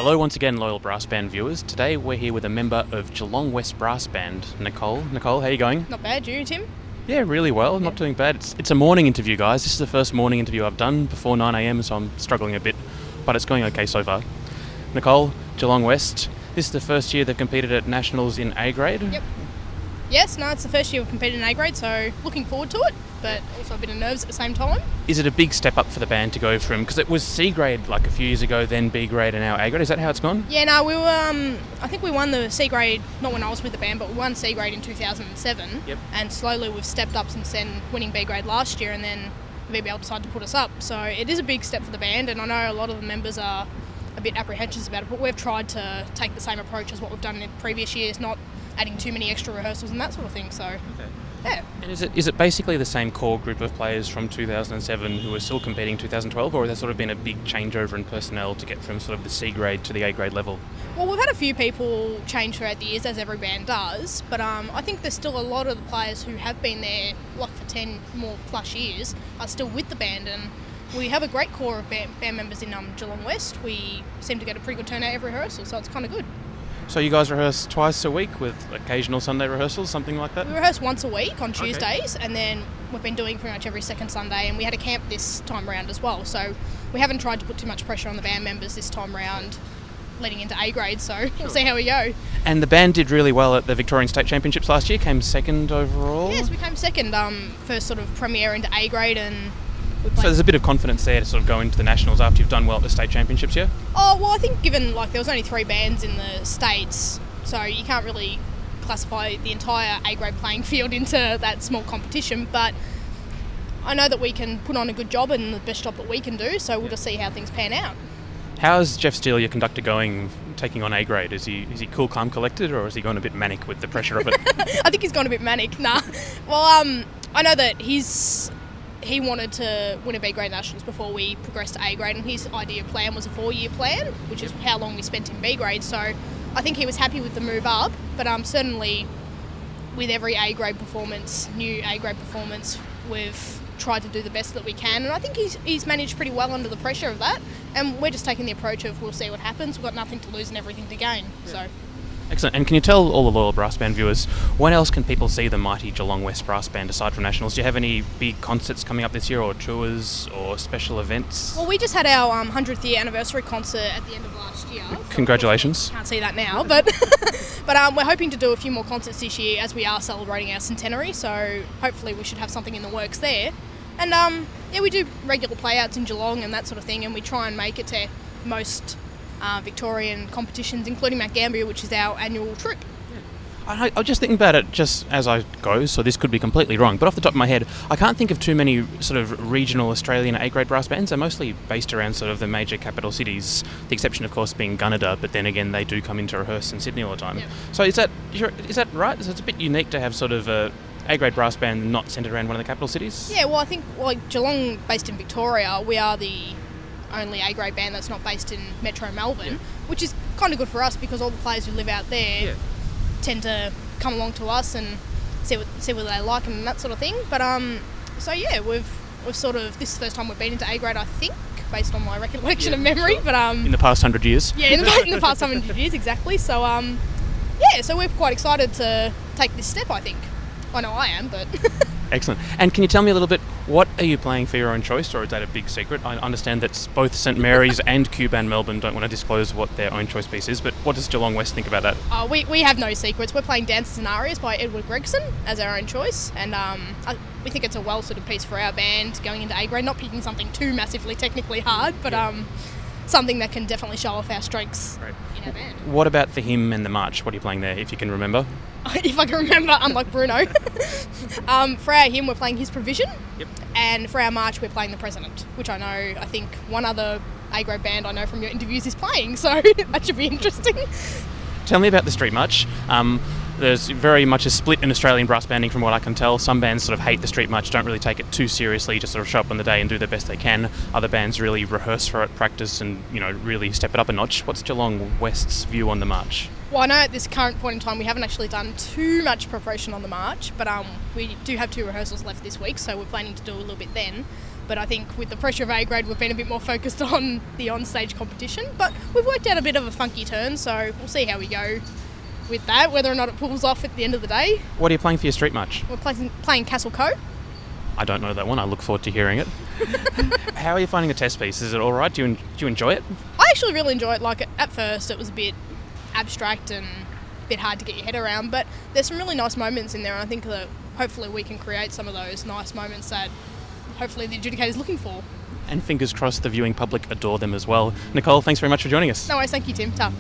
Hello once again, loyal brass band viewers. Today we're here with a member of Geelong West Brass Band, Nicole. Nicole, how are you going? Not bad, you, Tim? Yeah, really well. Not doing bad. It's a morning interview, guys. This is the first morning interview I've done before 9 a.m, so I'm struggling a bit, but it's going okay so far. Nicole, Geelong West. This is the first year they've competed at Nationals in A grade. Yep. Yes, no, it's the first year we've competed in A grade, so looking forward to it, but also a bit of nerves at the same time. Is it a big step up for the band to go from, because it was C grade like a few years ago, then B grade and now A grade? Is that how it's gone? Yeah, no, we were, I think we won the C grade, not when I was with the band, but we won C grade in 2007. Yep. And slowly we've stepped up since then, winning B grade last year, and then the VBL decided to put us up. So it is a big step for the band, and I know a lot of the members are a bit apprehensive about it, but we've tried to take the same approach as what we've done in previous years, not adding too many extra rehearsals and that sort of thing. So, yeah. And is it basically the same core group of players from 2007 who are still competing in 2012, or has there sort of been a big changeover in personnel to get from sort of the C grade to the A grade level? Well, we've had a few people change throughout the years, as every band does, but I think there's still a lot of the players who have been there like for 10 more plus years are still with the band, and we have a great core of band members in Geelong West. We seem to get a pretty good turnout every rehearsal, so it's kind of good. So you guys rehearse twice a week with occasional Sunday rehearsals, something like that? We rehearse once a week on Tuesdays, and then we've been doing pretty much every second Sunday, and we had a camp this time around as well, so we haven't tried to put too much pressure on the band members this time around leading into A grade, so we'll see how we go. And the band did really well at the Victorian State Championships last year, came second overall? Yes, we came second, first sort of premiere into A grade, and so there's a bit of confidence there to sort of go into the Nationals after you've done well at the state championships, yeah? Oh, well, I think given like there was only 3 bands in the States, so you can't really classify the entire A grade playing field into that small competition, but I know that we can put on a good job and the best job that we can do, so we'll just see how things pan out. How's Jeff Steele, your conductor, going taking on A grade? Is he cool, calm, collected, or is he going a bit manic with the pressure of it? I think he's gone a bit manic. Nah. Well, I know that he wanted to win a B grade nationals before we progressed to A grade, and his idea plan was a 4-year plan, which is how long we spent in B grade. So I think he was happy with the move up, but certainly with every A grade performance, new A grade performance, we've tried to do the best that we can, and I think he's managed pretty well under the pressure of that, and we're just taking the approach of we'll see what happens. We've got nothing to lose and everything to gain. Yeah. So. Excellent. And can you tell all the loyal brass band viewers, when else can people see the mighty Geelong West Brass Band aside from Nationals? Do you have any big concerts coming up this year, or tours, or special events? Well, we just had our 100th year anniversary concert at the end of last year. Congratulations. Can't see that now, but we're hoping to do a few more concerts this year as we are celebrating our centenary, so hopefully we should have something in the works there. And yeah, we do regular playouts in Geelong and that sort of thing, and we try and make it to most Victorian competitions, including Mount Gambier, which is our annual trip. I was just thinking about it just as I go, so this could be completely wrong, but off the top of my head, I can't think of too many sort of regional Australian A-grade brass bands. They're mostly based around sort of the major capital cities, the exception, of course, being Gunnedah, but then again, they do come in to rehearse in Sydney all the time. Yep. So is that right? So it's a bit unique to have sort of a A-grade brass band not centred around one of the capital cities? Yeah, well, I think like Geelong, based in Victoria, we are the only A-grade band that's not based in Metro Melbourne, which is kind of good for us because all the players who live out there tend to come along to us and see what they like and that sort of thing. But so yeah, we've sort of, this is the first time we've been into A-grade, I think, based on my recollection of memory. But in the past 100 years. Yeah, in the past 100 years, exactly. So yeah, so we're quite excited to take this step, I think. I know I am, but. Excellent. And can you tell me a little bit, what are you playing for your own choice, or is that a big secret? I understand that both St Mary's and Q-Band Melbourne don't want to disclose what their own choice piece is, but what does Geelong West think about that? We have no secrets. We're playing Dances and Arias by Edward Gregson as our own choice, and we think it's a well-suited piece for our band going into A-grade, not picking something too massively technically hard, but something that can definitely show off our strengths in our band. What about the hymn and the march? What are you playing there, if you can remember? If I can remember, unlike Bruno. For our hymn, we're playing His Provision. Yep. And for our march, we're playing The President, which I think one other A-grade band I know from your interviews is playing, so that should be interesting. Tell me about the street march. There's very much a split in Australian brass banding from what I can tell. Some bands sort of hate the street march, don't really take it too seriously, just sort of show up on the day and do the best they can. Other bands really rehearse for it, practice, and really step it up a notch. What's Geelong West's view on the march? Well, I know at this current point in time we haven't actually done too much preparation on the march, but we do have 2 rehearsals left this week, so we're planning to do a little bit then. But I think with the pressure of A grade, we've been a bit more focused on the on-stage competition. But we've worked out a bit of a funky turn, so we'll see how we go with that, whether or not it pulls off at the end of the day. What are you playing for your street march? We're playing Castle Co. I don't know that one. I look forward to hearing it. How are you finding a test piece? Is it all right? Do you enjoy it? I actually really enjoy it. Like, at first it was a bit abstract and a bit hard to get your head around, but there's some really nice moments in there, and I think that hopefully we can create some of those nice moments that hopefully the adjudicator's looking for. And fingers crossed the viewing public adore them as well. Nicole, thanks very much for joining us. No worries, thank you, Tim. Ta.